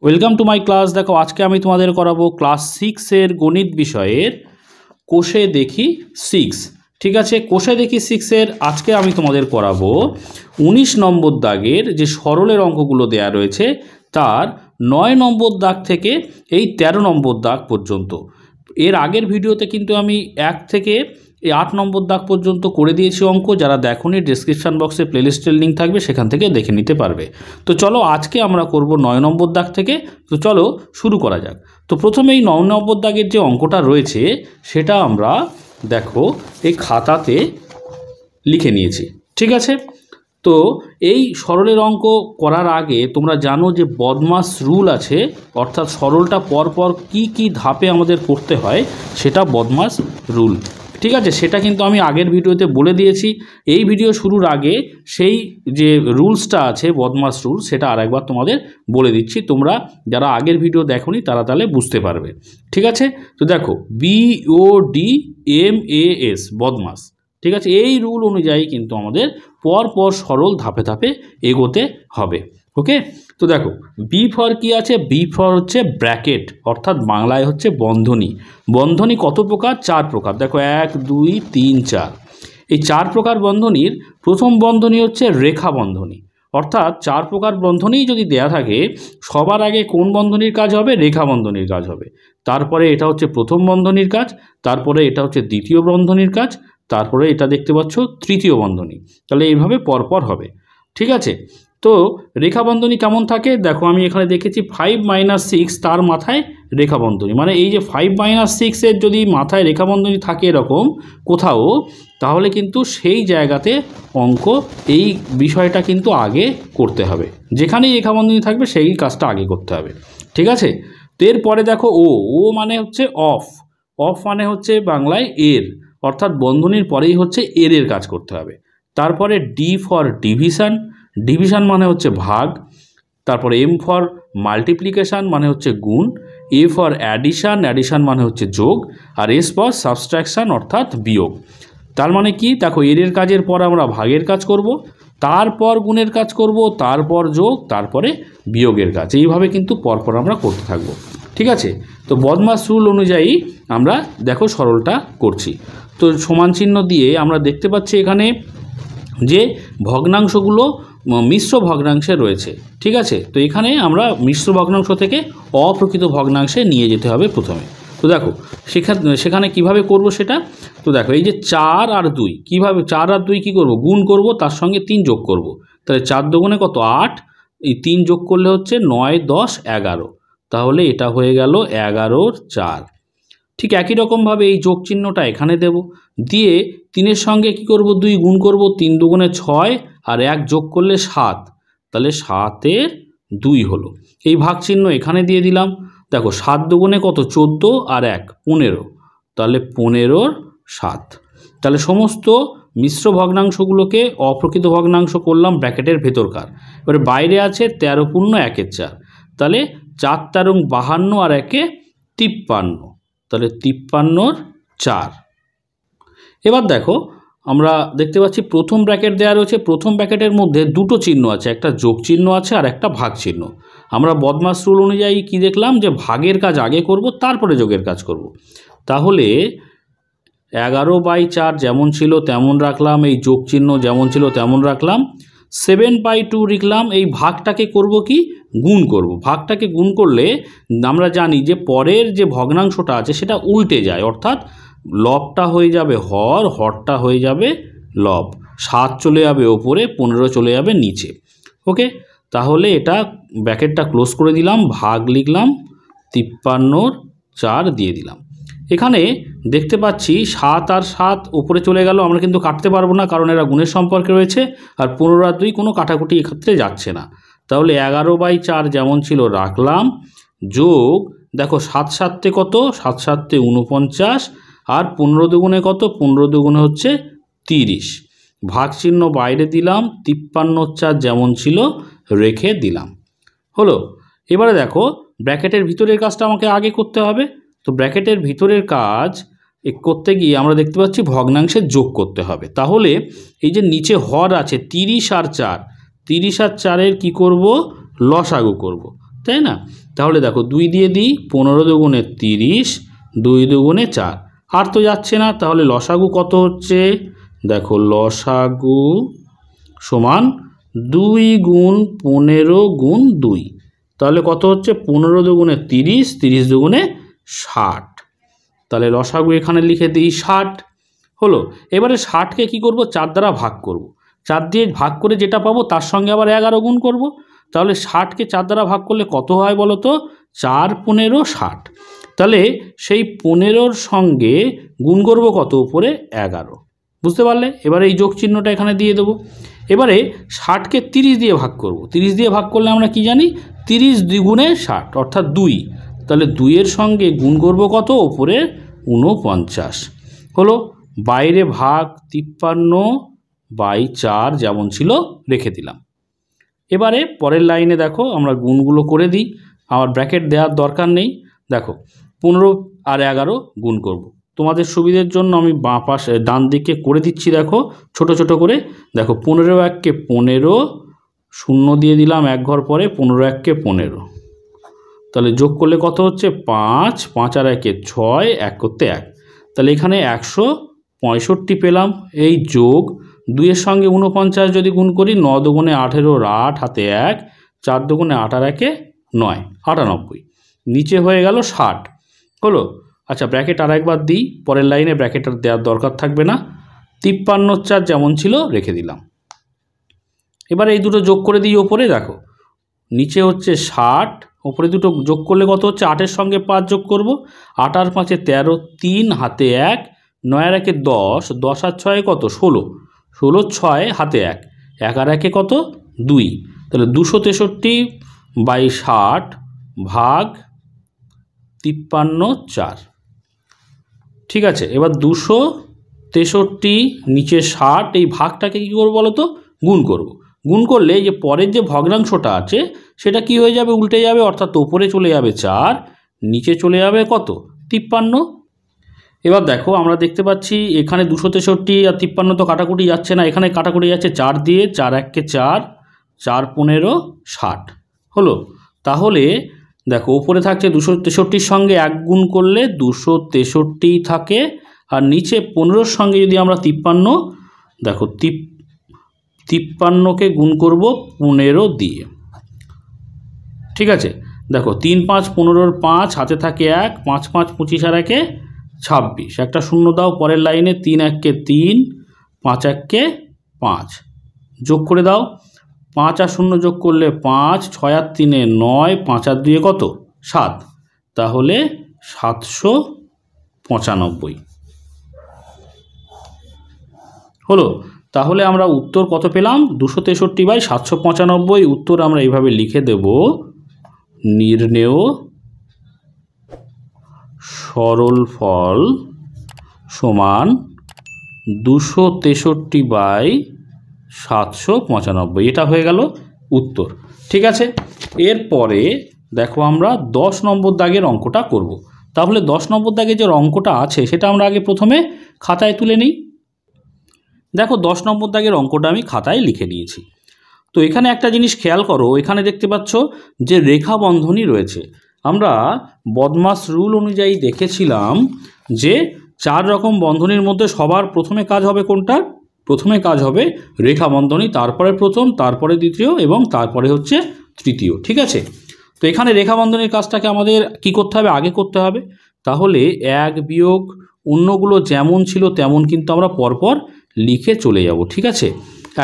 Welcome to my class. দেখো আজকে আমি তোমাদের করাবো ক্লাস 6-এর গণিত বিষয়ের কোষে দেখি 6। ঠিক আছে, কোষে দেখি 6-এর আজকে আমি তোমাদের করাবো 19 নম্বর দাগের যে সরলের অঙ্কগুলো দেয়া রয়েছে তার 9 নম্বর দাগ থেকে এই 13 নম্বর দাগ পর্যন্ত। এর আগের ভিডিওতে কিন্তু আমি 1 থেকে 8 নম্বর দাগ পর্যন্ত করে দিয়েছি অঙ্ক। যারা দেখোনি ডেসক্রিপশান বক্সে প্লেলিস্টের লিঙ্ক থাকবে, সেখান থেকে দেখে নিতে পারবে। তো চলো আজকে আমরা করব 9 নম্বর দাগ থেকে। তো চলো শুরু করা যাক। তো প্রথমেই 9 নম্বর দাগের যে অঙ্কটা রয়েছে সেটা আমরা দেখো এই খাতাতে লিখে নিয়েছি। ঠিক আছে, তো এই সরলের অঙ্ক করার আগে তোমরা জানো যে বদমাস রুল আছে, অর্থাৎ সরলটা পরপর কি ধাপে আমাদের করতে হয় সেটা বদমাস রুল। ঠিক আছে, সেটা কিন্তু আমি আগের ভিডিওতে বলে দিয়েছি। এই ভিডিও শুরুর আগে সেই যে রুলসটা আছে বদমাস রুল সেটা আরেকবার তোমাদের বলে দিচ্ছি। তোমরা যারা আগের ভিডিও দেখোনি তারা তাহলে বুঝতে পারবে। ঠিক আছে, তো দেখো BODMAS বদমাস। ঠিক আছে, এই রুল অনুযায়ী কিন্তু আমাদের পরপর সরল ধাপে ধাপে এগোতে হবে। ওকে, তো দেখো বি ফর কি আছে? বি ফর হচ্ছে ব্র্যাকেট, অর্থাৎ বাংলায় হচ্ছে বন্ধনী। বন্ধনী কত প্রকার? 4 প্রকার। দেখো 1 2 3 4। এই 4 প্রকার বন্ধনীর প্রথম বন্ধনী হচ্ছে রেখা বন্ধনী। অর্থাৎ 4 প্রকার বন্ধনী যদি দেয়া থাকে সবার আগে কোন বন্ধনীর কাজ হবে? রেখা বন্ধনীর কাজ হবে। তারপরে এটা হচ্ছে প্রথম বন্ধনীর কাজ, তারপরে এটা হচ্ছে দ্বিতীয় বন্ধনীর কাজ, তারপরে এটা দেখতে পাচ্ছ তৃতীয় বন্ধনী। তাহলে এইভাবে পরপর হবে। ঠিক আছে, তো রেখা বন্ধনী কেমন থাকে দেখো, আমি এখানে দেখেছি 5 - 6 তার মাথায় রেখা বন্ধনী। মানে এই যে 5 - 6-এর যদি মাথায় রেখা বন্ধনী থাকে এরকম কোথাও, তাহলে কিন্তু সেই জায়গাতে অঙ্ক এই বিষয়টা কিন্তু আগে করতে হবে। যেখানেই রেখা বন্ধনী থাকবে সেই কাজটা আগে করতে হবে। ঠিক আছে, তো এরপরে দেখো ও মানে হচ্ছে অফ। অফ মানে হচ্ছে বাংলায় এর, অর্থাৎ বন্ধনীর পরেই হচ্ছে এর কাজ করতে হবে। তারপরে ডি ফর ডিভিশন। ডিভিশন মানে হচ্ছে ভাগ। তারপরে এম ফর মাল্টিপ্লিকেশান মানে হচ্ছে গুণ। A for addition. অ্যাডিশান মানে হচ্ছে যোগ। আর এস ফর সাবস্ট্রাকশান অর্থাৎ বিয়োগ। তার মানে কি দেখো, এর কাজের পর আমরা ভাগের কাজ করব, তারপর গুণের কাজ করব, তারপর যোগ, তারপরে বিয়োগের কাজ। এইভাবে কিন্তু পরপর আমরা করতে থাকবো। ঠিক আছে, তো বদমাস রুল অনুযায়ী আমরা দেখো সরলটা করছি। তো সমান চিহ্ন দিয়ে আমরা দেখতে পাচ্ছি এখানে যে ভগ্নাংশগুলো মিশ্র ভগ্নাংশে রয়েছে। ঠিক আছে, তো এখানে আমরা মিশ্র ভগ্নাংশ থেকে অপ্রকৃত ভগ্নাংশে নিয়ে যেতে হবে প্রথমে। তো দেখো সেখানে কিভাবে করব সেটা। তো দেখো এই যে 4 আর 2, কীভাবে 4 আর 2 কী করব? গুণ করব, তার সঙ্গে 3 যোগ করব। তাহলে 4 দুগুণে কত? 8। এই 3 যোগ করলে হচ্ছে 9 10 11। তাহলে এটা হয়ে গেল 11 4। ঠিক একই রকমভাবে এই যোগ চিহ্নটা এখানে দেব, দিয়ে 3-এর সঙ্গে কি করব? 2 গুণ করব, 3 দুগুণে 6 আর 1 যোগ করলে 7। তাহলে 7-এর 2 হলো। এই ভাগ চিহ্ন এখানে দিয়ে দিলাম। দেখো 7 দুগুণে কত? 14 আর 1 15। তাহলে 15-র 7। তাহলে সমস্ত মিশ্র ভগ্নাংশগুলোকে অপ্রকৃত ভগ্নাংশ করলাম ব্র্যাকেটের ভেতরকার। এবারে বাইরে আছে 13 পূর্ণ 1-এর 4। তাহলে 4 13 52 আর 1-এ 53। তাহলে 53-র 4। এবার দেখো আমরা দেখতে পাচ্ছি প্রথম ব্র্যাকেট দেওয়া রয়েছে। প্রথম ব্র্যাকেটের মধ্যে দুটো চিহ্ন আছে, একটা যোগ চিহ্ন আছে আর একটা ভাগ চিহ্ন। আমরা বদমাস রুল অনুযায়ী কি দেখলাম যে ভাগের কাজ আগে করব, তারপরে যোগের কাজ করব। তাহলে 11/4 যেমন ছিল তেমন রাখলাম, এই যোগ চিহ্ন যেমন ছিল তেমন রাখলাম। 7/2 লিখলাম। এই ভাগটাকে করব কি? গুণ করব। ভাগটাকে গুণ করলে আমরা জানি যে পরের যে ভগ্নাংশটা আছে সেটা উল্টে যায়, অর্থাৎ লবটা হয়ে যাবে হর, হরটা হয়ে যাবে লব। 7 চলে যাবে ওপরে, 15 চলে যাবে নিচে। ওকে, তাহলে এটা ব্র্যাকেটটা ক্লোজ করে দিলাম, ভাগ লিখলাম, 53-র 4 দিয়ে দিলাম। এখানে দেখতে পাচ্ছি 7 আর 7 উপরে চলে গেল, আমরা কিন্তু কাটতে পারবো না কারণ এরা গুণের সম্পর্কে রয়েছে। আর 15 আর 2 কোনো কাটাকুটি এক্ষেত্রে যাচ্ছে না। তাহলে 11/4 যেমন ছিল রাখলাম, যোগ দেখো 7 7-তে কত? 7 7-তে 49 আর 15 দুগুণে কত? 15 দুগুণে হচ্ছে 30। ভাগ চিহ্ন বাইরে দিলাম, 53-র 4 যেমন ছিল রেখে দিলাম। হলো। এবারে দেখো ব্র্যাকেটের ভিতরের কাজটা আমাকে আগে করতে হবে। তো ব্র্যাকেটের ভিতরের কাজ করতে গিয়ে আমরা দেখতে পাচ্ছি ভগ্নাংশের যোগ করতে হবে। তাহলে এই যে নিচে হর আছে 30 আর 4, 30 আর 4-এর কী করব? লসাগু করব, তাই না? তাহলে দেখো 2 দিয়ে দিই, 15 দুগুণে 30, 2 দুগুণে 4, আর তো যাচ্ছে না। তাহলে লসাগু কত হচ্ছে? দেখো লসাগু সমান 2 গুণ 15 গুণ 2, তাহলে কত হচ্ছে? 15 দুগুণে 30, 30 দুগুণে 60, তাহলে লসাগু এখানে লিখে দিই 60 হলো। এবারে 60কে কী করব? 4 দ্বারা ভাগ করব। 4 দিয়ে ভাগ করে যেটা পাবো তার সঙ্গে আবার 11 গুণ করব। তাহলে 60কে 4 দ্বারা ভাগ করলে কত হয় বলো তো? 4 15 60, তাহলে সেই 15-র সঙ্গে গুণ করব কত? উপরে 11, বুঝতে পারলে? এবারে এই যোগ চিহ্নটা এখানে দিয়ে দেবো। এবারে 60কে 30 দিয়ে ভাগ করব। 30 দিয়ে ভাগ করলে আমরা কি জানি? 30 দ্বিগুণে 60 অর্থাৎ 2, তাহলে 2-এর সঙ্গে গুণ করব কত? উপরে 49 হলো। বাইরে ভাগ 53/4 যেমন ছিল রেখে দিলাম। এবারে পরের লাইনে দেখো আমরা গুণগুলো করে দিই, আমার ব্র্যাকেট দেওয়ার দরকার নেই। দেখো 15 আর 11 গুণ করব। তোমাদের সুবিধার জন্য আমি বাঁ পাশে ডান দিকে করে দিচ্ছি, দেখো ছোট ছোট করে। দেখো 15 1-কে 15, শূন্য দিয়ে দিলাম এক ঘর পরে, 15 1-কে 15, তাহলে যোগ করলে কত হচ্ছে? 5, 5 আর 1-এ 6, 1 করতে 1, তাহলে এখানে 165 পেলাম। এই যোগ 2-এর সঙ্গে 49 যদি গুণ করি, 9 দুগুণে 18, 8 হাতে 1, 4 দুগুণে 8 আর 1-এ 9, 98, নিচে হয়ে গেল 60 হলো। আচ্ছা ব্র্যাকেট আর একবার দিই, পরের লাইনে ব্র্যাকেট আর দেওয়ার দরকার থাকবে না। 53/4 যেমন ছিল রেখে দিলাম। এবার এই দুটো যোগ করে দিই ওপরে, দেখো নিচে হচ্ছে 60, ওপরে দুটো যোগ করলে কত হচ্ছে? 8-এর সঙ্গে 5 যোগ করব, 8 আর 5-এ 13, 3 হাতে 1, 9 আর 1-এ 10, 10 আর 6-এ কত? 16, 16 6 হাতে 1, 1 আর 1-এ কত? 2, তাহলে 263/60 ভাগ 53/4, ঠিক আছে। এবার 263 নিচে 60, এই ভাগটাকে কী করবো বলো তো? গুণ করব। গুণ করলে যে পরের যে ভগ্নাংশটা আছে সেটা কি হয়ে যাবে? উল্টে যাবে, অর্থাৎ ওপরে চলে যাবে 4, নিচে চলে যাবে কত? 53। এবার দেখো আমরা দেখতে পাচ্ছি এখানে 263 আর 53 তো কাটাকুটি যাচ্ছে না, এখানে কাটাকুটি যাচ্ছে 4 দিয়ে, 4 1-কে 4, 4 15 60 হলো। তাহলে দেখো উপরে থাকছে 263-র সঙ্গে 1 গুণ করলে 263 থাকে, আর নিচে 15-র সঙ্গে যদি আমরা 53, দেখো 53-কে গুণ করব 15 দিয়ে, ঠিক আছে। দেখো 3 5 15-র 5 হাতে থাকে 1, 5 5 25 আর 1-এ 26, একটা শূন্য দাও পরের লাইনে, 3 1-কে 3, 5 1-কে 5 যোগ করে দাও, 5 আর 0 যোগ করলে 5, 6 আর 3-এ 9, 5 আর 2-এ কত? 7, তাহলে 795 হলো। তাহলে আমরা উত্তর কত পেলাম? 263/795। উত্তর আমরা এইভাবে লিখে দেব, নির্ণেয় সরলফল সমান 263/795, এটা হয়ে গেল উত্তর, ঠিক আছে। এরপরে দেখো আমরা 10 নম্বর দাগের অঙ্কটা করব। তাহলে 10 নম্বর দাগে যে অঙ্কটা আছে সেটা আমরা আগে প্রথমে খাতায় তুলে নিই। দেখো 10 নম্বর দাগের অঙ্কটা আমি খাতায় লিখে নিয়েছি। তো এখানে একটা জিনিস খেয়াল করো, এখানে দেখতে পাচ্ছ যে রেখা বন্ধনী রয়েছে। আমরা বদমাস রুল অনুযায়ী দেখেছিলাম যে 4 রকম বন্ধনীর মধ্যে সবার প্রথমে কাজ হবে কোনটা? প্রথমে কাজ হবে রেখা বন্ধনী, তারপরে প্রথম, তারপরে দ্বিতীয় এবং তারপরে হচ্ছে তৃতীয়, ঠিক আছে। তো এখানে রেখা বন্ধনীর কাজটাকে আমাদের কি করতে হবে? আগে করতে হবে। তাহলে 1 বিয়োগ অন্যগুলো যেমন ছিল তেমন কিন্তু আমরা পরপর লিখে চলে যাব, ঠিক আছে।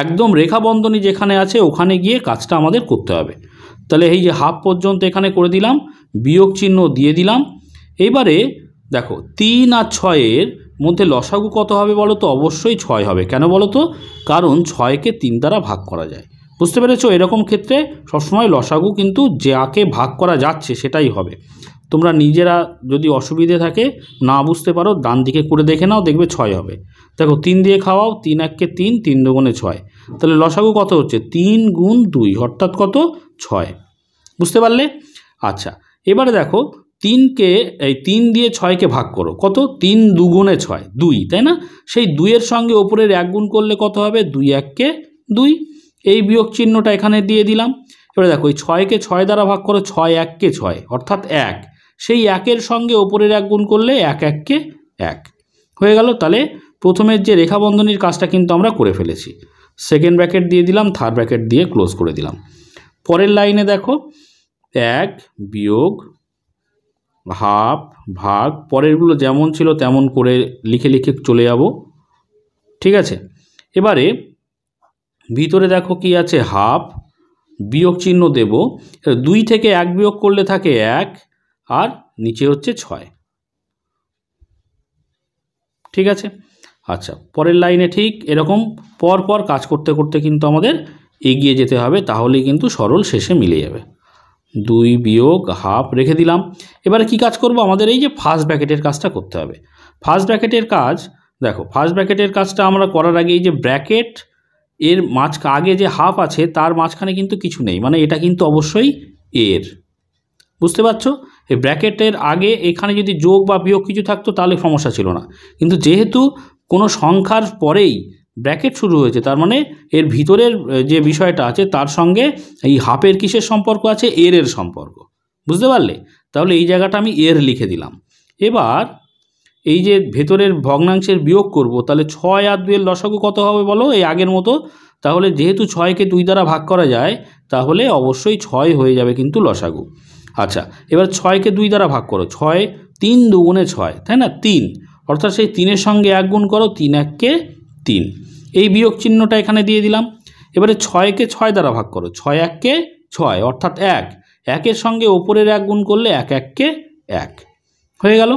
একদম রেখা বন্ধনী যেখানে আছে ওখানে গিয়ে কাজটা আমাদের করতে হবে। তাহলে এই যে হাফ পর্যন্ত এখানে করে দিলাম, বিয়োগ চিহ্ন দিয়ে দিলাম। এবারে দেখো 3 আর 6-এর মধ্যে লসাগু কত হবে বলো তো? অবশ্যই 6 হবে। কেন বলো তো? কারণ 6-কে 3 দ্বারা ভাগ করা যায়, বুঝতে পেরেছো? এরকম ক্ষেত্রে সবসময় লসাগু কিন্তু যাকে ভাগ করা যাচ্ছে সেটাই হবে। তোমরা নিজেরা যদি অসুবিধে থাকে না বুঝতে পারো ডান দিকে করে দেখে নাও, দেখবে 6 হবে। দেখো 3 দিয়ে খাওয়াও, 3 1-কে 3, 3 দুগুণে 6, তাহলে লসাগু কত হচ্ছে? 3 গুণ 2 অর্থাৎ কত? 6, বুঝতে পারলে? আচ্ছা এবারে দেখো 3 দিয়ে 6-কে ভাগ করো, কত? 3 দুগুণে 6, 2, তাই না? সেই 2-এর সঙ্গে ওপরের 1 গুণ করলে কত হবে? 2 1-কে 2, এই বিয়োগ চিহ্নটা এখানে দিয়ে দিলাম। এবারে দেখো এই 6কে 6 দ্বারা ভাগ করো, 6 1 কে 6 অর্থাৎ 1, সেই 1-এর সঙ্গে ওপরের 1 গুণ করলে 1 1 কে 1 হয়ে গেল। তাহলে প্রথমের যে রেখা বন্ধনীর কাজটা কিন্তু আমরা করে ফেলেছি। সেকেন্ড ব্র্যাকেট দিয়ে দিলাম, থার্ড ব্র্যাকেট দিয়ে ক্লোজ করে দিলাম। পরের লাইনে দেখো 1 বিয়োগ হাফ ভাগ, পরেরগুলো যেমন ছিল তেমন করে লিখে লিখে চলে যাব, ঠিক আছে। এবারে ভিতরে দেখো কি আছে, হাফ, বিয়োগ চিহ্ন দেব, 2 থেকে 1 বিয়োগ করলে থাকে 1, আর নিচে হচ্ছে 6, ঠিক আছে। আচ্ছা, পরের লাইনে ঠিক এরকম পর পর কাজ করতে করতে কিন্তু আমাদের এগিয়ে যেতে হবে, তাহলেই কিন্তু সরল শেষে মিলে যাবে। 2 বিয়োগ হাফ রেখে দিলাম। এবারে কি কাজ করব, আমাদের এই যে ফার্স্ট ব্র্যাকেটের কাজটা করতে হবে। ফার্স্ট ব্র্যাকেটের কাজ দেখো, ফার্স্ট ব্র্যাকেটের কাজটা আমরা করার আগে এই যে ব্র্যাকেট এর আগে যে হাফ আছে তার মাঝখানে কিন্তু কিছু নেই, মানে এটা কিন্তু অবশ্যই এর, বুঝতে পারছো। এই ব্র্যাকেটের আগে এখানে যদি যোগ বা বিয়োগ কিছু থাকতো তাহলে সমস্যা ছিল না, কিন্তু যেহেতু কোনো সংখ্যার পরেই ব্র্যাকেট শুরু হয়েছে, তার মানে এর ভিতরের যে বিষয়টা আছে তার সঙ্গে এই হাফের কিসের সম্পর্ক আছে, এর সম্পর্ক, বুঝতে পারলে। তাহলে এই জায়গাটা আমি এর লিখে দিলাম। এবার এই যে ভেতরের ভগ্নাংশের বিয়োগ করব, তাহলে 6 আর 2 এর লসাগু কত হবে বলো, এই আগের মতো। তাহলে যেহেতু 6কে 2 দ্বারা ভাগ করা যায়, তাহলে অবশ্যই 6 হয়ে যাবে কিন্তু লসাগু। আচ্ছা, এবার 6কে 2 দ্বারা ভাগ করো, 6 3 2 6, তাই না, 3, অর্থাৎ সেই 3-এর সঙ্গে 1 গুণ করো, 3 1 কে 3, এই বিয়োগ চিহ্নটা এখানে দিয়ে দিলাম। এবারে 6কে 6 দ্বারা ভাগ করো, 6 1 কে 6 অর্থাৎ 1, 1-এর সঙ্গে ওপরের 1 গুণ করলে 1 1 কে 1 হয়ে গেল।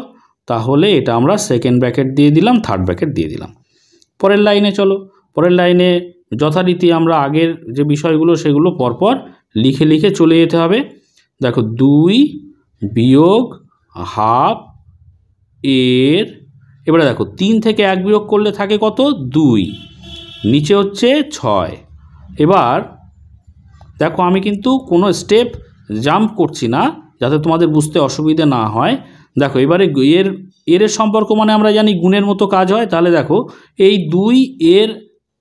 তাহলে এটা আমরা সেকেন্ড ব্র্যাকেট দিয়ে দিলাম, থার্ড ব্র্যাকেট দিয়ে দিলাম। পরের লাইনে চলো, পরের লাইনে যথারীতি আমরা আগের যে বিষয়গুলো সেগুলো পরপর লিখে লিখে চলে যেতে হবে। দেখো 2 বিয়োগ হাফ এর, এবারে দেখো 3 থেকে 1 বিয়োগ করলে থাকে কত, 2, নিচে হচ্ছে 6। এবার দেখো আমি কিন্তু কোনো স্টেপ জাম্প করছি না, যাতে তোমাদের বুঝতে অসুবিধা না হয়। দেখো এবারে এর সম্পর্ক মানে আমরা জানি গুণের মতো কাজ হয়। তাহলে দেখো এই 2 এর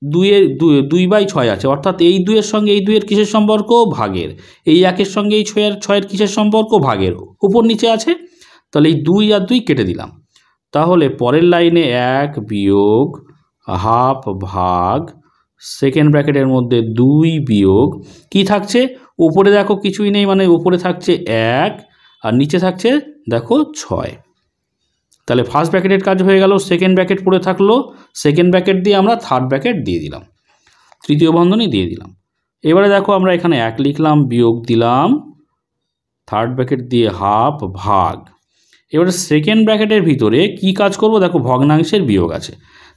2/6 আছে, অর্থাৎ এই 2 এর সঙ্গে এই 2 এর কিসের সম্পর্ক, ভাগের। এই 1-এর সঙ্গে এই 6-এর কিসের সম্পর্ক, ভাগের, উপর নিচে আছে। তাহলে এই 2 আর 2 কেটে দিলাম। তাহলে পরের লাইনে 1 বিয়োগ হাফ ভাগ, সেকেন্ড ব্র্যাকেটের মধ্যে 2 বিয়োগ কি থাকছে, উপরে দেখো কিছুই নেই, মানে উপরে থাকছে 1 আর নিচে থাকছে দেখো 6। তাহলে ফার্স্ট ব্র্যাকেটের কাজ হয়ে গেল, সেকেন্ড ব্র্যাকেট পড়ে থাকলো, সেকেন্ড ব্র্যাকেট দিয়ে আমরা থার্ড ব্র্যাকেট দিয়ে দিলাম, তৃতীয় বন্ধনী দিয়ে দিলাম। এবারে দেখো আমরা এখানে 1 লিখলাম, বিয়োগ দিলাম, থার্ড ব্র্যাকেট দিয়ে হাফ ভাগ। এবারে সেকেন্ড ব্র্যাকেটের ভিতরে কি কাজ করব, দেখো ভগ্নাংশের বিয়োগ আছে।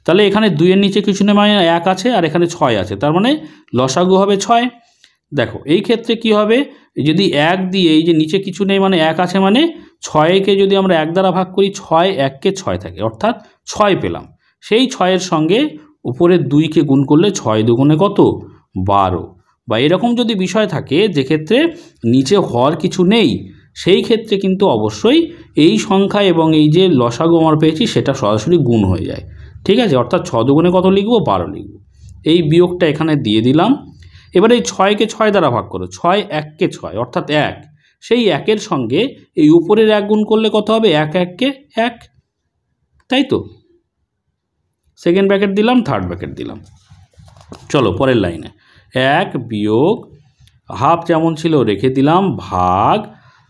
তাহলে এখানে 2 এর নিচে কিছু নেই, মানে 1 আছে, আর এখানে 6 আছে, তার মানে লসাগু হবে 6। দেখো এই ক্ষেত্রে কি হবে, যদি 1 দিয়ে এই যে নিচে কিছু নেই মানে 1 আছে, মানে 6কে যদি আমরা 1 দ্বারা ভাগ করি, 6 1 কে 6 থাকে, অর্থাৎ 6 পেলাম। সেই 6-এর সঙ্গে উপরের 2কে গুণ করলে 6 2 কত, 12। বা এরকম যদি বিষয় থাকে যেক্ষেত্রে নিচে হর কিছু নেই, সেই ক্ষেত্রে কিন্তু অবশ্যই এই সংখ্যা এবং এই যে লসাগু আমরা পেয়েছি সেটা সরাসরি গুণ হয়ে যায়, ঠিক আছে। অর্থাৎ 6 2 কত লিখব, 12 লিখব। এই বিয়োগটা এখানে দিয়ে দিলাম। এবারে এই 6কে 6 দ্বারা ভাগ করো, 6 1 কে 6 অর্থাৎ 1, সেই 1-এর সঙ্গে এই উপরের 1 গুণ করলে কত হবে, 1 1 কে 1, তাই তো। সেকেন্ড ব্র্যাকেট দিলাম, থার্ড ব্র্যাকেট দিলাম। চলো পরের লাইনে 1 বিয়োগ হাফ যেমন ছিল রেখে দিলাম, ভাগ।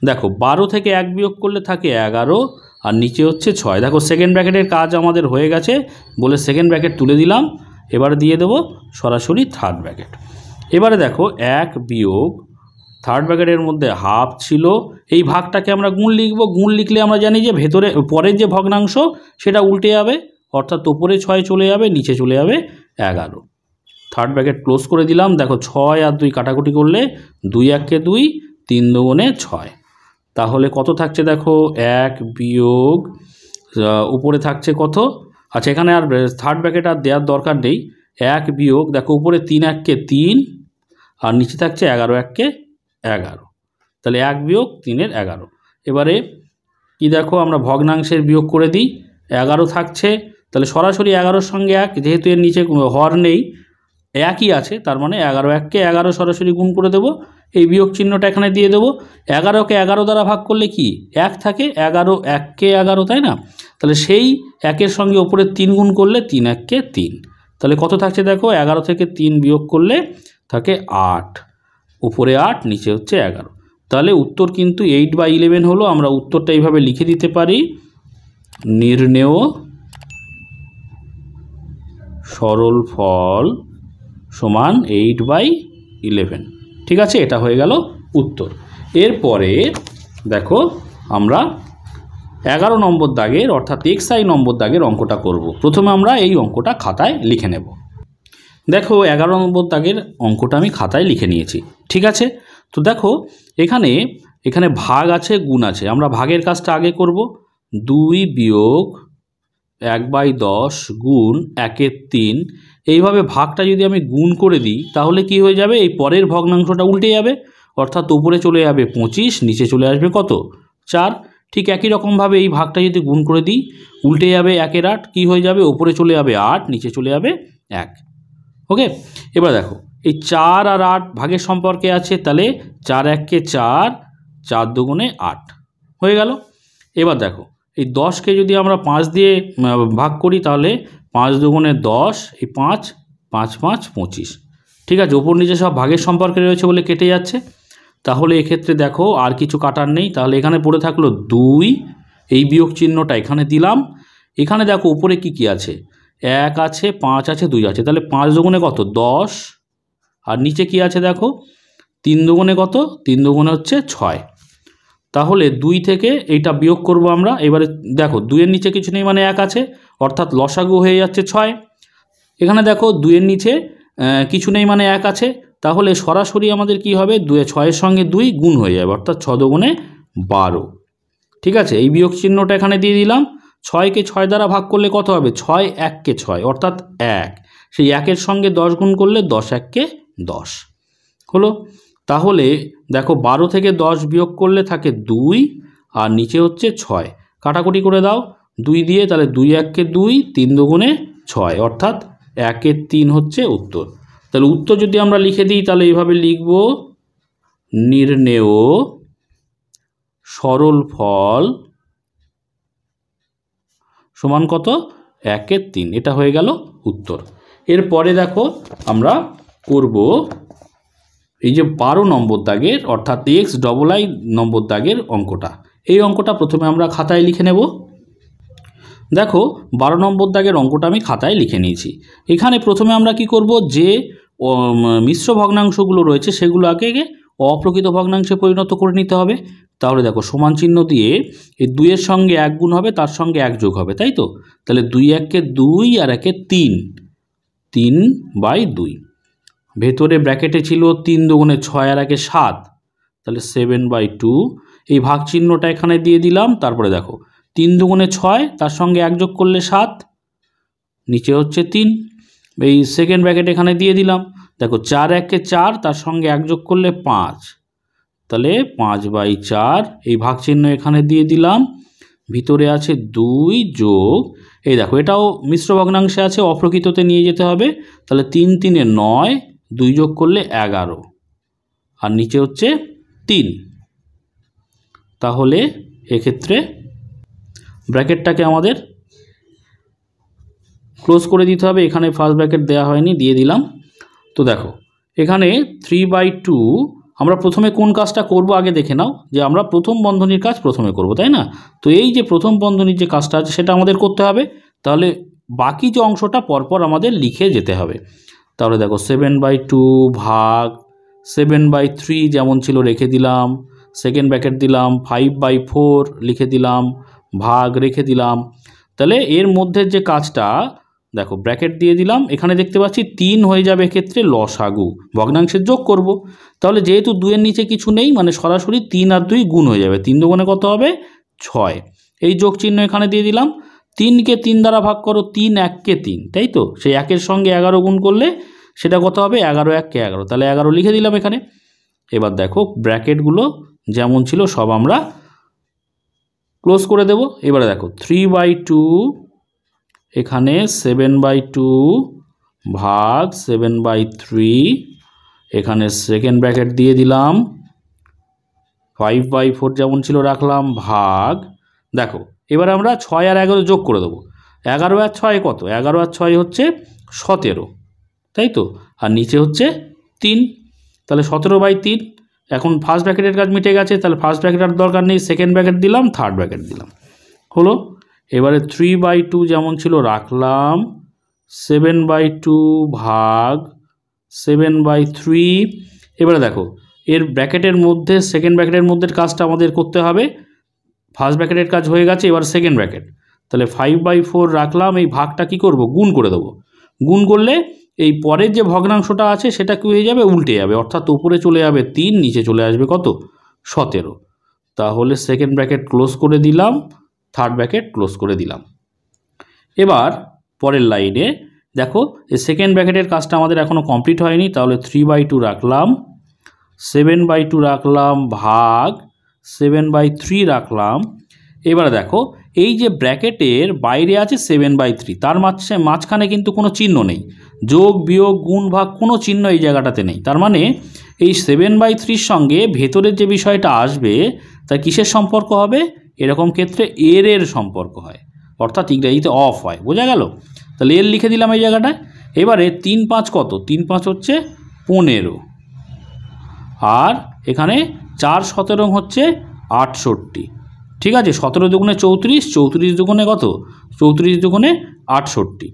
দেখো 12 থেকে 1 বিয়োগ করলে থাকে 11 আর নিচে হচ্ছে 6। দেখো সেকেন্ড ব্র্যাকেটের কাজ আমাদের হয়ে গেছে বলে সেকেন্ড ব্র্যাকেট তুলে দিলাম। এবারে দিয়ে দেবো সরাসরি থার্ড ব্র্যাকেট। এবারে দেখো 1 বিয়োগ থার্ড ব্র্যাকেটের মধ্যে হাফ ছিল, এই ভাগটাকে আমরা গুণ লিখব। গুণ লিখলে আমরা জানি যে ভেতরে পরের যে ভগ্নাংশ সেটা উল্টে যাবে, অর্থাৎ ওপরে 6 চলে যাবে, নিচে চলে যাবে 11। থার্ড ব্র্যাকেট ক্লোজ করে দিলাম। দেখো 6 আর 2 কাটাকুটি করলে 2 1 কে 2, 3 2 6। তাহলে কত থাকছে দেখো, 1 বিয়োগ উপরে থাকছে কত, আচ্ছা এখানে আর থার্ড ব্র্যাকেট আর দেওয়ার দরকার নেই। 1 বিয়োগ দেখো উপরে 3 1 কে 3 আর নিচে থাকছে 11 1 কে 11। তাহলে 1 বিয়োগ 3 এর 11। এবারে কি দেখো আমরা ভগ্নাংশের বিয়োগ করে দিই, 11 থাকছে। তাহলে সরাসরি 11-র সঙ্গে 1, যেহেতু এর নিচে হর নেই, একই আছে, তার মানে 11 1 কে 11 সরাসরি গুণ করে দেবো। এই বিয়োগ চিহ্নটা এখানে দিয়ে দেবো। 11কে 11 দ্বারা ভাগ করলে কি 1 থাকে, 11 1কে 11, তাই না? তাহলে সেই 1-এর সঙ্গে ওপরে 3 গুণ করলে 3 1-কে 3, তাহলে কত থাকছে দেখো, 11 থেকে 3 বিয়োগ করলে থাকে 8, উপরে 8 নিচে হচ্ছে 11। তাহলে উত্তর কিন্তু 8/11 হলো। আমরা উত্তরটা এইভাবে লিখে দিতে পারি, নির্ণেয় সরল ফল সমান 8/11। ঠিক আছে, এটা হয়ে গেল উত্তর। এরপরে দেখো আমরা 11 নম্বর দাগের অর্থাৎ XI নম্বর দাগের অঙ্কটা করব। প্রথমে আমরা এই অঙ্কটা খাতায় লিখে নেব। দেখো 11 নম্বর দাগের অঙ্কটা আমি খাতায় লিখে নিয়েছি। ঠিক আছে, তো দেখো এখানে ভাগ আছে, গুণ আছে। আমরা ভাগের কাজটা আগে করব। 2 বিয়োগ 1/10 গুণ 1/3, এইভাবে ভাগটা যদি আমি গুণ করে দিই তাহলে কি হয়ে যাবে, এই পরের ভগ্নাংশটা উল্টে যাবে, অর্থাৎ উপরে চলে যাবে 25, নিচে চলে আসবে কত 4। ঠিক একই রকমভাবে এই ভাগটা যদি গুণ করে দিই উল্টে যাবে 1-এর 8, কী হয়ে যাবে, উপরে চলে যাবে 8, নিচে চলে যাবে 1। ওকে, এবার দেখো এই 4 আর 8 ভাগের সম্পর্কে আছে, তাহলে 4 1-কে 4, 4 2 8 হয়ে গেল। এবার দেখো এই 10কে যদি আমরা 5 দিয়ে ভাগ করি তাহলে 5 2 10, এই 5 5 5 25। ঠিক আছে, ওপর নিচে সব ভাগের সম্পর্কে রয়েছে বলে কেটে যাচ্ছে। তাহলে এক্ষেত্রে দেখো আর কিছু কাটার নেই, তাহলে এখানে পড়ে থাকলো 2, এই বিয়োগ চিহ্নটা এখানে দিলাম। এখানে দেখো উপরে কি আছে, 1 আছে, 5 আছে, 2 আছে, তাহলে 5 2 কত 10, আর নিচে কি আছে দেখো 3 2 কত, 3 2 হচ্ছে 6। তাহলে 2 থেকে এইটা বিয়োগ করব আমরা। এবারে দেখো 2-এর নিচে কিছু নেই মানে 1 আছে, অর্থাৎ লসাগু হয়ে যাচ্ছে 6। এখানে দেখো 2-এর নিচে কিছু নেই মানে 1 আছে, তাহলে সরাসরি আমাদের কি হবে, 6-এর সঙ্গে 2 গুণ হয়ে যাবে, অর্থাৎ 6 2 12। ঠিক আছে, এই বিয়োগ চিহ্নটা এখানে দিয়ে দিলাম। 6কে 6 দ্বারা ভাগ করলে কত হবে, 6 1-কে 6, অর্থাৎ 1। সেই 1-এর সঙ্গে 10 গুণ করলে 10 1-কে 10 হলো। তাহলে দেখো 12 থেকে 10 বিয়োগ করলে থাকে 2, আর নিচে হচ্ছে 6। কাটাকুটি করে দাও 2 দিয়ে, তাহলে 2 1-কে 2, 3 2 6, অর্থাৎ 1-এর 3 হচ্ছে উত্তর। তাহলে উত্তর যদি আমরা লিখে দিই তাহলে এইভাবে লিখব, নির্ণেয় সরল ফল সমান কত, 1-এর 3। এটা হয়ে গেল উত্তর। এরপরে দেখো আমরা করব এই যে 12 নম্বর দাগের অর্থাৎ XII নম্বর দাগের অঙ্কটা। এই অঙ্কটা প্রথমে আমরা খাতায় লিখে নেব। দেখো 12 নম্বর দাগের অঙ্কটা আমি খাতায় লিখে নিয়েছি। এখানে প্রথমে আমরা কি করব, যে মিশ্র ভগ্নাংশগুলো রয়েছে সেগুলো আগে অপ্রকৃত ভগ্নাংশে পরিণত করে নিতে হবে। তাহলে দেখো সমান চিহ্ন দিয়ে এই 2-এর সঙ্গে 1 গুণ হবে, তার সঙ্গে 1 যোগ হবে, তাই তো? তাহলে 2 1-কে 2 আর 1-কে 3, 3/2। ভেতরে ব্র্যাকেটে ছিল 3 2 6 আর 1-কে 7, তাহলে 7/2। এই ভাগ চিহ্নটা এখানে দিয়ে দিলাম। তারপরে দেখো 3 2 6, তার সঙ্গে 1 যোগ করলে 7, নিচে হচ্ছে 3। এই সেকেন্ড ব্র্যাকেট এখানে দিয়ে দিলাম। দেখো 4 1-কে 4, তার সঙ্গে 1 যোগ করলে 5, তাহলে 5/4। এই ভাগ চিহ্ন এখানে দিয়ে দিলাম। ভিতরে আছে 2 যোগ, এই দেখো এটাও মিশ্র ভগ্নাংশে আছে, অপ্রকৃততে নিয়ে যেতে হবে। তাহলে 3 3 9, 2 যোগ করলে 11, আর নিচে হচ্ছে 3। তাহলে এক্ষেত্রে ব্র্যাকেটটাকে আমাদের ক্লোজ করে দিতে হবে। এখানে ফার্স্ট ব্র্যাকেট দেওয়া হয়নি, দিয়ে দিলাম। তো দেখো এখানে 3/2। আমরা প্রথমে কোন কাজটা করব আগে দেখে নাও, যে আমরা প্রথম বন্ধনীর কাজ প্রথমে করব, তাই না? তো এই যে প্রথম বন্ধনীর যে কাজটা আছে সেটা আমাদের করতে হবে। তাহলে বাকি যে অংশটা পরপর আমাদের লিখে যেতে হবে। তাহলে দেখো 7/2 ভাগ 7/3 যেমন ছিল রেখে দিলাম, সেকেন্ড ব্র্যাকেট দিলাম, 5/4 লিখে দিলাম, ভাগ রেখে দিলাম। তাহলে এর মধ্যে যে কাজটা দেখো ব্র্যাকেট দিয়ে দিলাম, এখানে দেখতে পাচ্ছি 3 হয়ে যাবে এক্ষেত্রে লসাগু, ভগ্নাংশের যোগ করব। তাহলে যেহেতু 2-এর নিচে কিছু নেই মানে সরাসরি 3 আর 2 গুণ হয়ে যাবে, 3 2 কত হবে 6। এই যোগ চিহ্ন এখানে দিয়ে দিলাম। 3-কে 3 দ্বারা ভাগ করো, 3 1-কে 3, তাই তো? সেই 1-এর সঙ্গে 11 গুণ করলে সেটা কত হবে, 11 1-কে 11, তাহলে 11 লিখে দিলাম এখানে। এবার দেখো ব্র্যাকেটগুলো যেমন ছিল সব আমরা ক্লোজ করে দেব। এবারে দেখো 3/2, এখানে 7/2 ভাগ 7/3, এখানে সেকেন্ড ব্র্যাকেট দিয়ে দিলাম, 5/4 যেমন ছিল রাখলাম, ভাগ, দেখো এবার আমরা 6 আর 11 যোগ করে দেবো। 11 আর 6 কত? 11 আর 6 হচ্ছে 17, তাই তো, আর নিচে হচ্ছে 3, তাহলে 17/3। এখন ফার্স্ট ব্র্যাকেটের কাজ মিটে গেছে, তাহলে ফার্স্ট ব্র্যাকেট আর দরকার নেই, সেকেন্ড ব্র্যাকেট দিলাম, থার্ড ব্র্যাকেট দিলাম, হলো। এবারে 3/2 যেমন ছিল রাখলাম, 7/2 ভাগ 7/3। এবারে দেখো এর ব্র্যাকেটের মধ্যে সেকেন্ড ব্র্যাকেটের মধ্যে কাজটা আমাদের করতে হবে। ফার্স্ট ব্র্যাকেটের কাজ হয়ে গেছে, এবার সেকেন্ড ব্র্যাকেট, তাহলে 5/4 রাখলাম, এই ভাগটা কি করব? গুণ করে দেবো। গুণ করলে এই পরের যে ভগ্নাংশটা আছে সেটা কি হয়ে যাবে? উল্টে যাবে, অর্থাৎ উপরে চলে যাবে 3, নিচে চলে আসবে কত? 17। তাহলে সেকেন্ড ব্র্যাকেট ক্লোজ করে দিলাম, থার্ড ব্র্যাকেট ক্লোজ করে দিলাম। এবার পরের লাইনে দেখো এই সেকেন্ড ব্র্যাকেটের কাজটা আমাদের এখনও কমপ্লিট হয়নি, তাহলে 3/2 রাখলাম, 7/2 রাখলাম, ভাগ 7/3 রাখলাম। এবারে দেখো এই যে ব্র্যাকেটের বাইরে আছে 7/3, তার মাঝখানে কিন্তু কোনো চিহ্ন নেই, যোগ বিয়োগ গুণ ভাগ কোনো চিহ্ন এই জায়গাটাতে নেই। তার মানে এই 7/3 সঙ্গে ভেতরের যে বিষয়টা আসবে তা কিসের সম্পর্ক হবে? এরকম ক্ষেত্রে এর সম্পর্ক হয়, অর্থাৎ ইংরেজিতে অফ হয়, বোঝা গেল? তাহলে এর লিখে দিলাম এই জায়গাটায়। এবারে 3/5 কত? 3/5 হচ্ছে 15, আর এখানে 4/17 হচ্ছে 68, ঠিক আছে। 17 দুগুণে 34, 34 দুগুণে কত? 34 দুগুণে 68,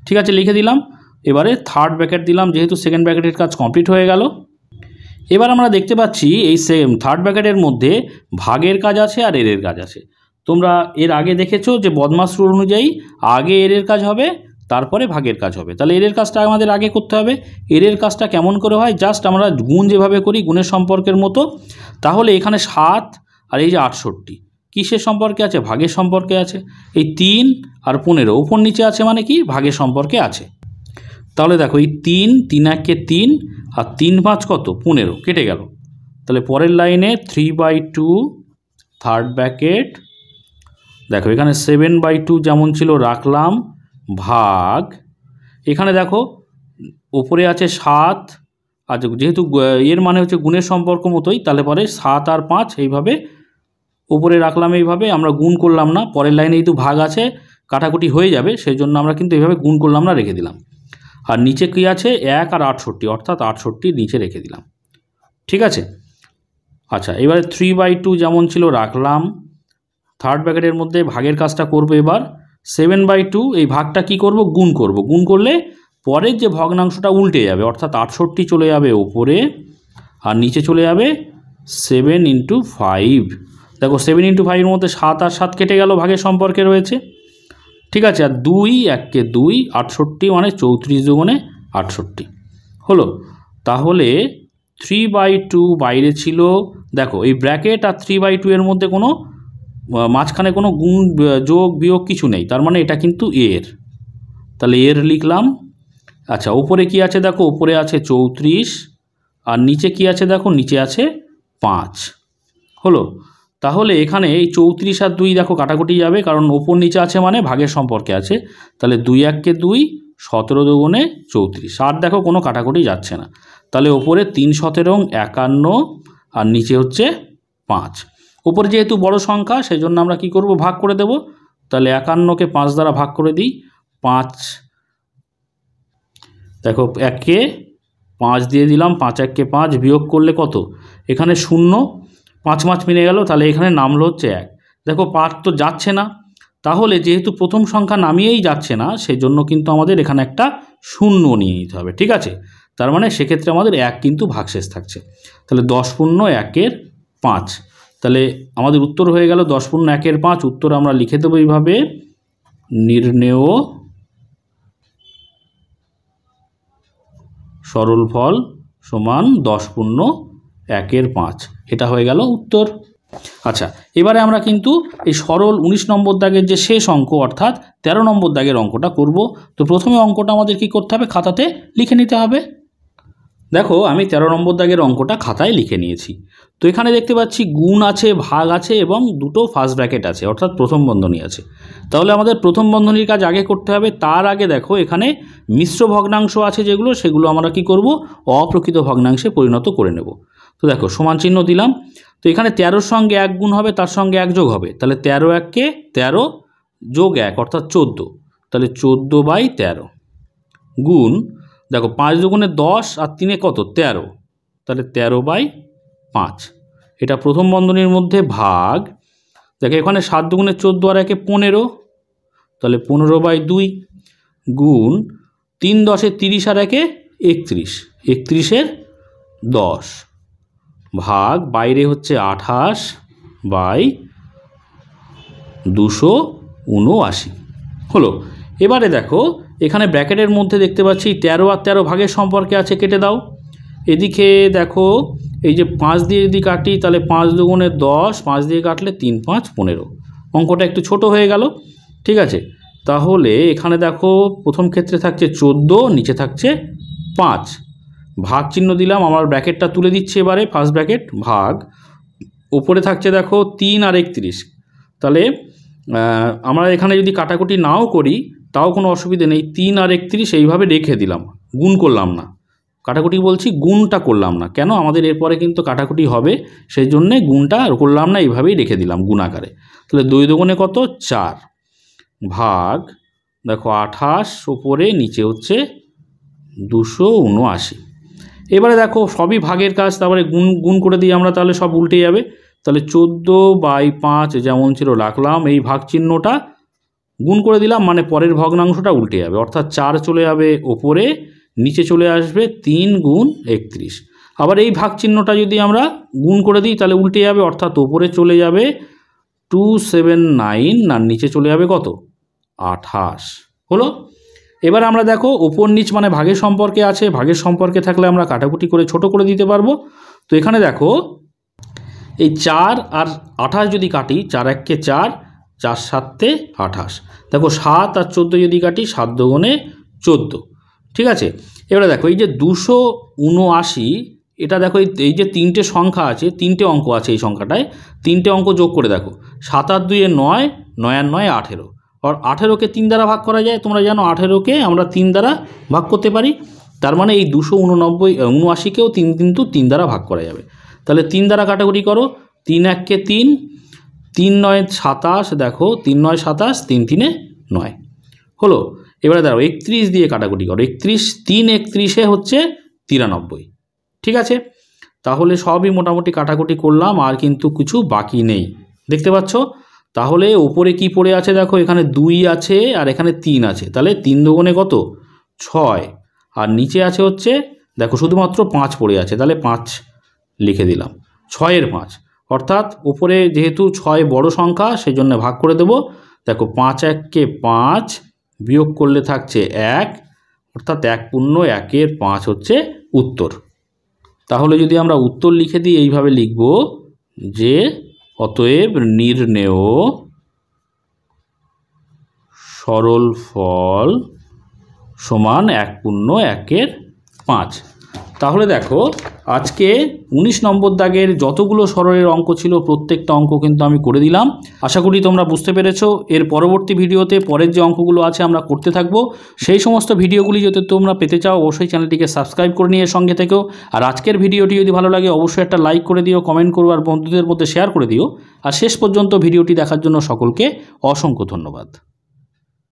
ঠিক আছে, লিখে দিলাম। এবারে থার্ড ব্র্যাকেট দিলাম, যেহেতু সেকেন্ড ব্র্যাকেটের কাজ কমপ্লিট হয়ে গেল। এবার আমরা দেখতে পাচ্ছি এই থার্ড ব্র্যাকেটের মধ্যে ভাগের কাজ আছে আর এর কাজ আছে। তোমরা এর আগে দেখেছো যে বদমাস রুল অনুযায়ী আগে এর কাজ হবে, তারপরে ভাগের কাজ হবে। তাহলে এর কাজটা আমাদের আগে করতে হবে। এর কাজটা কেমন করে হয়? জাস্ট আমরা গুণ যেভাবে করি গুণের সম্পর্কের মতো। তাহলে এখানে 7 আর এই যে 68 কিসের সম্পর্কে আছে? ভাগের সম্পর্কে আছে। এই 3 আর 15 উপর নিচে আছে, মানে কি? ভাগের সম্পর্কে আছে। তাহলে দেখো এই 3, 3 1 3 আর 3/5 কত? 15, কেটে গেল। তাহলে পরের লাইনে 3/2 থার্ড ব্র্যাকেট, দেখো এখানে 7/2 যেমন ছিল রাখলাম, ভাগ, এখানে দেখো উপরে আছে 7, আর যেহেতু এর মানে হচ্ছে গুণের সম্পর্ক মতোই, তাহলে পরে 7 আর 5 এইভাবে উপরে রাখলাম, এইভাবে আমরা গুণ করলাম না। পরের লাইনে যেহেতু ভাগ আছে কাটাকুটি হয়ে যাবে, সেই জন্য আমরা কিন্তু এইভাবে গুণ করলাম না, রেখে দিলাম। আর নিচে কী আছে? 1 আর 68, অর্থাৎ 68 নিচে রেখে দিলাম, ঠিক আছে। আচ্ছা, এবারে 3/2 যেমন ছিল রাখলাম, থার্ড ব্র্যাকেটের মধ্যে ভাগের কাজটা করব। এবার 7/2 এই ভাগটা কি করব? গুণ করব। গুণ করলে পরের যে ভগ্নাংশটা উল্টে যাবে, অর্থাৎ 68 চলে যাবে ওপরে, আর নিচে চলে যাবে 7 × 5। দেখো 7 × 5 এর মধ্যে 7 আর 7 কেটে গেল, ভাগের সম্পর্কে রয়েছে, ঠিক আছে। আর 2 1 2, 68 মানে 34 দুগুণে 68, হলো। তাহলে 3/2 বাইরে ছিল, দেখো এই ব্র্যাকেট আর 3/2 এর মধ্যে কোনো মাঝখানে কোনো গুণ যোগ বিয়োগ কিছু নেই, তার মানে এটা কিন্তু এর, তাহলে এর লিখলাম। আচ্ছা, উপরে কি আছে? দেখো উপরে আছে 34, আর নিচে কি আছে? দেখো নিচে আছে 5, হলো। তাহলে এখানে এই 34 আর 2 দেখো কাটাকুটি যাবে, কারণ ওপর নিচে আছে মানে ভাগের সম্পর্কে আছে। তাহলে 2 1 2, 17 দুগুণে 34, আর দেখো কোনো কাটাকুটি যাচ্ছে না। তাহলে ওপরে 3 17 51, আর নিচে হচ্ছে 5। উপরে যেহেতু বড় সংখ্যা সেই জন্য আমরা কি করব? ভাগ করে দেব। তাহলে 51কে 5 দ্বারা ভাগ করে দিই, 5, দেখো 1কে 5 দিয়ে দিলাম, 5 1 5, বিয়োগ করলে কত? এখানে 0, 5 5 মিলে গেল, তাহলে এখানে নামলো হচ্ছে 1। দেখো 5 তো যাচ্ছে না, তাহলে যেহেতু প্রথম সংখ্যা নামিয়েই যাচ্ছে না, সেই জন্য কিন্তু আমাদের এখানে একটা 0 নিয়ে নিতে হবে, ঠিক আছে। তার মানে সেক্ষেত্রে আমাদের 1 কিন্তু ভাগশেষ থাকছে। তাহলে 10 পূর্ণ 1 5, তাহলে আমাদের উত্তর হয়ে গেল 10 পূর্ণ 1 5। উত্তর আমরা লিখে দেবো এইভাবে, নির্ণেয় সরল ফল সমান 10 পূর্ণ 1 5, এটা হয়ে গেল উত্তর। আচ্ছা, এবারে আমরা কিন্তু এই সরল 19 নম্বর দাগের যে শেষ অঙ্ক, অর্থাৎ 13 নম্বর দাগের অঙ্কটা করব। তো প্রথমে অঙ্কটা আমাদের কি করতে হবে? খাতাতে লিখে নিতে হবে। দেখো আমি 13 নম্বর দাগের অঙ্কটা খাতায় লিখে নিয়েছি। তো এখানে দেখতে পাচ্ছি গুণ আছে, ভাগ আছে এবং দুটো ফার্স্ট ব্র্যাকেট আছে, অর্থাৎ প্রথম বন্ধনী আছে। তাহলে আমাদের প্রথম বন্ধনীর কাজ আগে করতে হবে। তার আগে দেখো এখানে মিশ্র ভগ্নাংশ আছে যেগুলো, সেগুলো আমরা কি করব, অপ্রকৃত ভগ্নাংশে পরিণত করে নেব। তো দেখো সমান চিহ্ন দিলাম। তো এখানে 13-র সঙ্গে 1 গুণ হবে, তার সঙ্গে 1 যোগ হবে, তাহলে 13 1-কে 13 যোগ 1 অর্থাৎ 14, তাহলে 14/13 গুণ দেখো 5 দুগুণে 10 আর 3-এ কত 13, তাহলে 13/5। এটা প্রথম বন্ধনীর মধ্যে ভাগ দেখো এখানে 7 দুগুণে 14 আর 1-এ 15, তাহলে 15/2 গুণ 3 10-এ 30 আর 1-এ 31, 31-এর 10 ভাগ বাইরে হচ্ছে 28/279 হলো। এবারে দেখো এখানে ব্র্যাকেটের মধ্যে দেখতে পাচ্ছি 13 আর 13 ভাগের সম্পর্কে আছে, কেটে দাও। এদিকে দেখো এই যে 5 দিয়ে যদি কাটি তাহলে 5 দুগুণে 10, 5 দিয়ে কাটলে 3 5 15, অঙ্কটা একটু ছোট হয়ে গেল। ঠিক আছে, তাহলে এখানে দেখো প্রথম ক্ষেত্রে থাকছে 14, নিচে থাকছে 5, ভাগ চিহ্ন দিলাম। আমার ব্র্যাকেটটা তুলে দিচ্ছি এবারে, ফার্স্ট ব্র্যাকেট ভাগ, উপরে থাকছে দেখো 3 আর 31, তাহলে আমরা এখানে যদি কাটাকুটি নাও করি তাও কোনো অসুবিধে নেই, 3 আর 31 এইভাবে রেখে দিলাম, গুণ করলাম না। কাটাকুটি বলছি, গুণটা করলাম না, কেন আমাদের এরপরে কিন্তু কাটাকুটি হবে, সেই জন্যে গুণটা করলাম না, এইভাবেই রেখে দিলাম গুণ আকারে। তাহলে 2 দুগুণে কত 4 ভাগ দেখো 28, উপরে নিচে হচ্ছে 279। এবারে দেখো সবই ভাগের কাজ, তারপরে গুণ করে দিই আমরা, তাহলে সব উল্টে যাবে। তাহলে 14/5 যেমন ছিল রাখলাম, এই ভাগ চিহ্নটা গুণ করে দিলাম, মানে পরের ভগ্নাংশটা উল্টে যাবে, অর্থাৎ 4 চলে যাবে ওপরে, নিচে চলে আসবে 3 গুণ 31। আবার এই ভাগ চিহ্নটা যদি আমরা গুণ করে দিই তাহলে উল্টে যাবে, অর্থাৎ ওপরে চলে যাবে 279 আর নিচে চলে যাবে কত 28 হলো। এবার আমরা দেখো ওপর নিচ মানে ভাগের সম্পর্কে আছে, ভাগের সম্পর্কে থাকলে আমরা কাটাকুটি করে ছোট করে দিতে পারবো। তো এখানে দেখো এই 4 আর 28 যদি কাটি, 4 1-কে 4, 4 7-তে 28, দেখো 7 আর 14 যদি কাটি, 7 দুগুণে 14। ঠিক আছে, এবারে দেখো এই যে 279, এটা দেখো এই যে 3টে সংখ্যা আছে, 3টে অঙ্ক আছে এই সংখ্যাটায়, 3টে অঙ্ক যোগ করে দেখো, 7 আর 2-এ 9, 9 আর 9 18, আর 18-কে 3 দ্বারা ভাগ করা যায়, তোমরা জানো 18-কে আমরা 3 দ্বারা ভাগ করতে পারি, তার মানে এই 279-কেও কিন্তু 3 দ্বারা ভাগ করা যাবে। তাহলে 3 দ্বারা কাটাকুটি করো, 3 1-কে 3, 3 9 27, দেখো 3 9 27, 3 3-এ 9 হলো। এবারে দেখো 31 দিয়ে কাটাকুটি করো, 31 3 31-এ হচ্ছে 93। ঠিক আছে, তাহলে সবই মোটামুটি কাটাকুটি করলাম, আর কিন্তু কিছু বাকি নেই, দেখতে পাচ্ছ। তাহলে উপরে কি পড়ে আছে দেখো, এখানে 2 আছে আর এখানে 3 আছে, তাহলে 3 দুগুণে কত 6, আর নিচে আছে হচ্ছে দেখো শুধুমাত্র 5 পড়ে আছে, তাহলে 5 লিখে দিলাম, 6-এর 5, অর্থাৎ উপরে যেহেতু 6 বড় সংখ্যা সেই জন্য ভাগ করে দেব। দেখো 5 1-কে 5, বিয়োগ করলে থাকছে 1, অর্থাৎ 1 পূর্ণ 1-এর 5 হচ্ছে উত্তর। তাহলে যদি আমরা উত্তর লিখে দিই, এইভাবে লিখব যে অতএব নির্ণেয় সরল ফল সমান 1 পূর্ণ 1-এর 5। তাহলে দেখো আজকে 19 নম্বর দাগের যতগুলো সরলের অঙ্ক ছিল প্রত্যেকটা অঙ্ক কিন্তু আমি করে দিলাম। আশা করি তোমরা বুঝতে পেরেছো। এর পরবর্তী ভিডিওতে পরের যে অঙ্কগুলো আছে আমরা করতে থাকবো। সেই সমস্ত ভিডিওগুলি যদি তোমরা পেতে চাও অবশ্যই চ্যানেলটিকে সাবস্ক্রাইব করে নিয়ে সঙ্গে থেকেও। আর আজকের ভিডিওটি যদি ভালো লাগে অবশ্যই একটা লাইক করে দিও, কমেন্ট করো আর বন্ধুদের মধ্যে শেয়ার করে দিও। আর শেষ পর্যন্ত ভিডিওটি দেখার জন্য সকলকে অসংখ্য ধন্যবাদ।